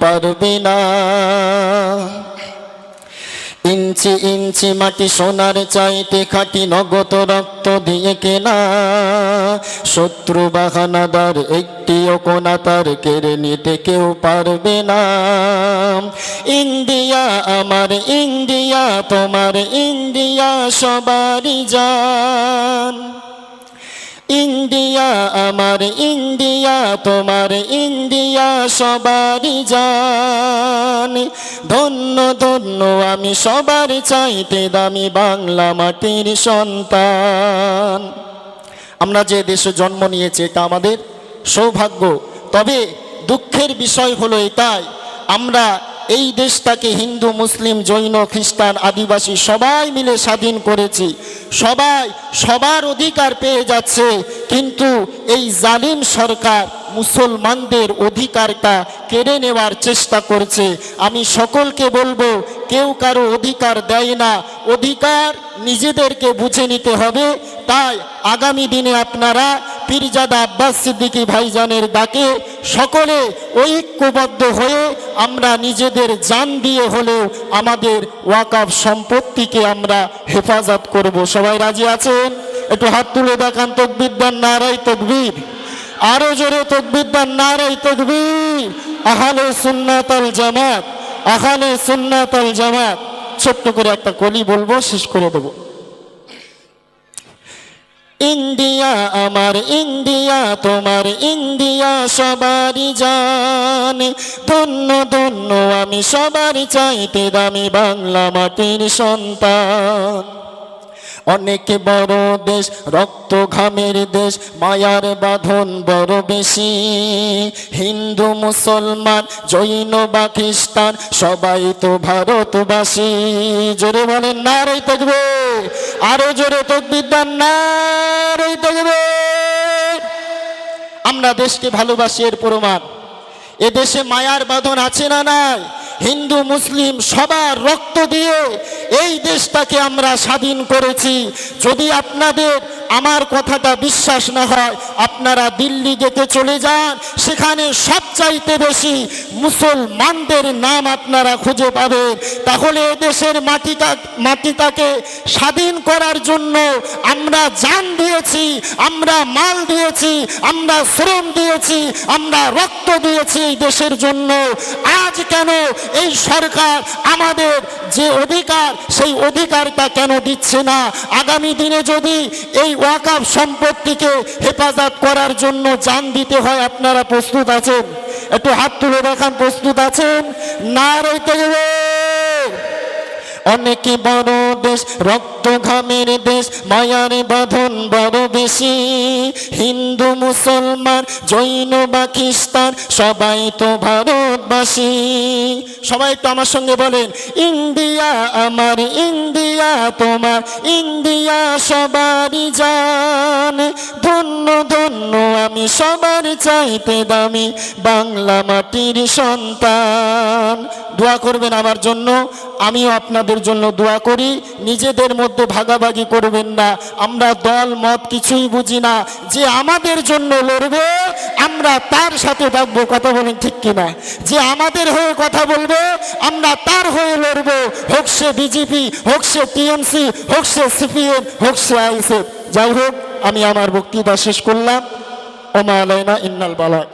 পারবে না। ইঞ্চি ইঞ্চি মাটি সোনার চাইতে খাঁটি নগদ রক্ত দিয়ে কেনা, শত্রু বাহানাদার একটিও কোনা তার কেড়ে নিতে কেউ পারবে না। ইন্ডিয়া আমার ইন্ডিয়া তোমার ইন্ডিয়া সবারই জান। ইন্ডিয়া আমার ইন্ডিয়া তোমার ইন্ডিয়া সবারই জান। ধন্য ধন্য আমি সবার চাইতে দামি বাংলা মাটির সন্তান। আমরা যে দেশে জন্ম নিয়েছি এটা আমাদের সৌভাগ্য। তবে দুঃখের বিষয় হলো এটাই, আমরা এই দেশটাকে হিন্দু মুসলিম জৈন খ্রিস্টান আদিবাসী সবাই মিলে স্বাধীন করেছি, সবাই সবার অধিকার পেয়ে যাচ্ছে, কিন্তু এই জালিম সরকার মুসলমানদের অধিকারটা কেড়ে নেওয়ার চেষ্টা করছে। আমি সকলকে বলবো, কেউ কারো অধিকার দেয় না, অধিকার নিজেদেরকে বুঝে নিতে হবে। তাই আগামী দিনে আপনারা পীরজাদা আব্বাস সিদ্দিকী ভাইজানের ডাকে সকলে ঐক্যবদ্ধ হয়ে আমরা নিজেদের জান দিয়ে হলেও আমাদের ওয়াকফ সম্পত্তিকে আমরা হেফাজত করব। সবাই রাজি আছেন? একটু হাত তুলে দেখান, তাকবীর দেন, নারায়ে তাকবীর। আরো জোরে তাকবীর দেন, নারায়ে তাকবীর। আহলে সুন্নাত আল জামাত, আহলে সুন্নাত আল জামাত। ছোট্ট করে একটা কলি বলবো, শেষ করে দেব। ইন্ডিয়া আমার ইন্ডিয়া তোমার ইন্ডিয়া সবারই জান। ধন্য ধন্য আমি সবার চাইতে দামি বাংলা মাটির সন্তান। অনেক বড় দেশ, রক্ত ঘামের দেশ, মায়ার বাঁধন বড় বেশি। হিন্দু মুসলমান জৈন বা খ্রিস্টান সবাই তো ভারতবাসী। জোরে বলেন নারায়ে তাকবীর। আরো জোরে তাকবীর দেন, নারায়ে তাকবীর। আমরা দেশকে ভালোবাসি এর প্রমাণ। এদেশে মায়ার বাঁধন আছে না নাই? হিন্দু মুসলিম সবার রক্ত দিয়ে এই দেশটাকে আমরা স্বাধীন করেছি। যদি আপনাদের আমার কথাটা বিশ্বাস না হয়, আপনারা দিল্লি গেতে চলে যান, সেখানে সবচাইতে বেশি মুসলমানদের নাম আপনারা খুঁজে পাবেন। তাহলে এদেশের মাটিটাকে স্বাধীন করার জন্য আমরা জান দিয়েছি, আমরা মাল দিয়েছি, আমরা শ্রম দিয়েছি, আমরা রক্ত দিয়েছি এই দেশের জন্য। আজ কেন এই সরকার আমাদের যে অধিকার, সেই অধিকারটা কেন দিচ্ছে না? আগামী দিনে যদি এই ওয়াকফ সম্পত্তিকে হেফাজত করার জন্য জান দিতে হয়, আপনারা প্রস্তুত আছেন? একটু হাত তুলে দেখান, প্রস্তুত আছেন? নারায়ে তাকবীর। অনেক বড় দেশ, রক্ত ঘামের দেশ, মায়ার বাঁধন বড় বেশি। হিন্দু মুসলমান জৈন বা খ্রিস্টান সবাই তো ভারতবাসী। সবাই তো আমার সঙ্গে বলেন, ইন্ডিয়া আমার ইন্ডিয়া তোমার ইন্ডিয়া সবারই জান। ধন্য ধন্য আমি সবার চাইতে দামি বাংলা মাটির সন্তান। দোয়া করবেন আমার জন্য, আমিও আপনাদের জন্য দোয়া করি। নিজেদের মধ্যে ভাগাভাগি করবেন না। আমরা দল মত কিছুই বুঝি না। যে আমাদের জন্য লড়বে আমরা তার সাথে থাকবো। কথা বলেন ঠিক কিনা? যে আমাদের হয়ে কথা বলবে আমরা তার হয়ে লড়বো। হোক সে বিজেপি, হোক সে টিএমসি, হোক সে সিপিএম, হোক সে আইএসএফ। যাই হোক, আমি আমার বক্তৃতা শেষ করলাম। ওমা আলাইনা ইন্নাল বালাগ।